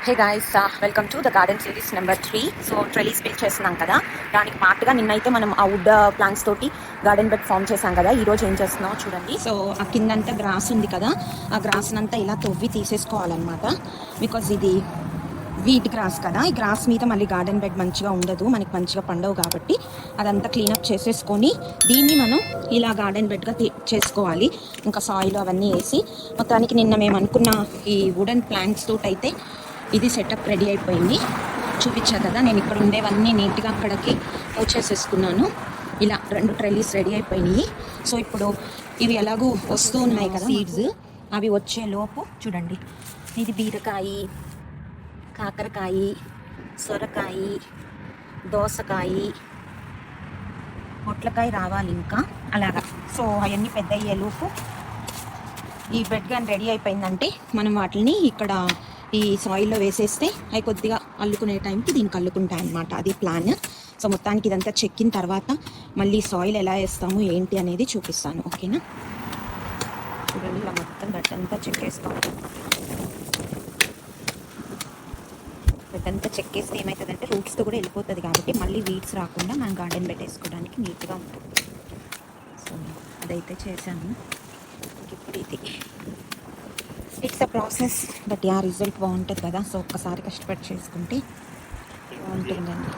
Hey guys, welcome to the garden series number 3. So trellis build చేస్తున్నాం కదా, దానికి పార్ట్గా నిన్నైతే మనం ఆ వుడ్ ప్లాంట్స్ తోటి గార్డెన్ బెడ్ ఫామ్ చేసాం కదా. ఈరోజు ఏం చేస్తున్నామో చూడండి. సో ఆ కిందంతా గ్రాస్ ఉంది కదా, ఆ గ్రాస్నంతా ఇలా తవ్వి తీసేసుకోవాలన్నమాట. బికాజ్ ఇది వీట్ గ్రాస్ కదా, ఈ గ్రాస్ మీద మళ్ళీ గార్డెన్ బెడ్ మంచిగా ఉండదు, మనకి మంచిగా పండవు. కాబట్టి అదంతా క్లీనప్ చేసేసుకొని దీన్ని మనం ఇలా గార్డెన్ బెడ్గా చేసుకోవాలి. ఇంకా సాయిల్ అవన్నీ వేసి మొత్తానికి నిన్న మేము అనుకున్న ఈ వుడెన్ ప్లాంక్స్ తోటి అయితే ఇది సెటప్ రెడీ అయిపోయింది. చూపించా కదా, నేను ఇక్కడ ఉండేవన్నీ నీట్గా అక్కడికి వచ్చేసేసుకున్నాను. ఇలా 2 ట్రెలీస్ రెడీ అయిపోయినాయి. సో ఇప్పుడు ఇవి ఎలాగూ వస్తూ ఉన్నాయి కదా సీడ్స్, అవి వచ్చే లోపు చూడండి, ఇది బీరకాయ, కాకరకాయ, సొరకాయ, దోసకాయ, పొట్లకాయ రావాలి ఇంకా అలాగా. సో అవన్నీ పెద్ద అయ్యేలోపు ఈ బెడ్ కానీ రెడీ అయిపోయిందంటే మనం వాటిని ఇక్కడ ఈ సాయిల్లో వేసేస్తే అవి కొద్దిగా అల్లుకునే టైంకి దీనికి అల్లుకుంటాయి అన్నమాట. అది ప్లాన్. సో మొత్తానికి ఇదంతా చెక్కిన తర్వాత మళ్ళీ సాయిల్ ఎలా వేస్తాము ఏంటి అనేది చూపిస్తాను, ఓకేనా? చూడండి, ఇలా మొత్తం గడ్డంతా చెక్కేసుకోవాలి. గడ్డంతా చెక్కేస్తే ఏమవుతుందంటే రూట్స్తో కూడా వెళ్ళిపోతుంది, కాబట్టి మళ్ళీ వీడ్స్ రాకుండా మనం గార్డెన్ పెట్టేసుకోవడానికి నీట్గా ఉంటుంది. సో అదైతే చేశాను. ఇప్పుడు ఇది it's a process, but result బాగుంటుంది కదా. సో ఒక్కసారి కష్టపడి చేసుకుంటే బాగుంటుందండి.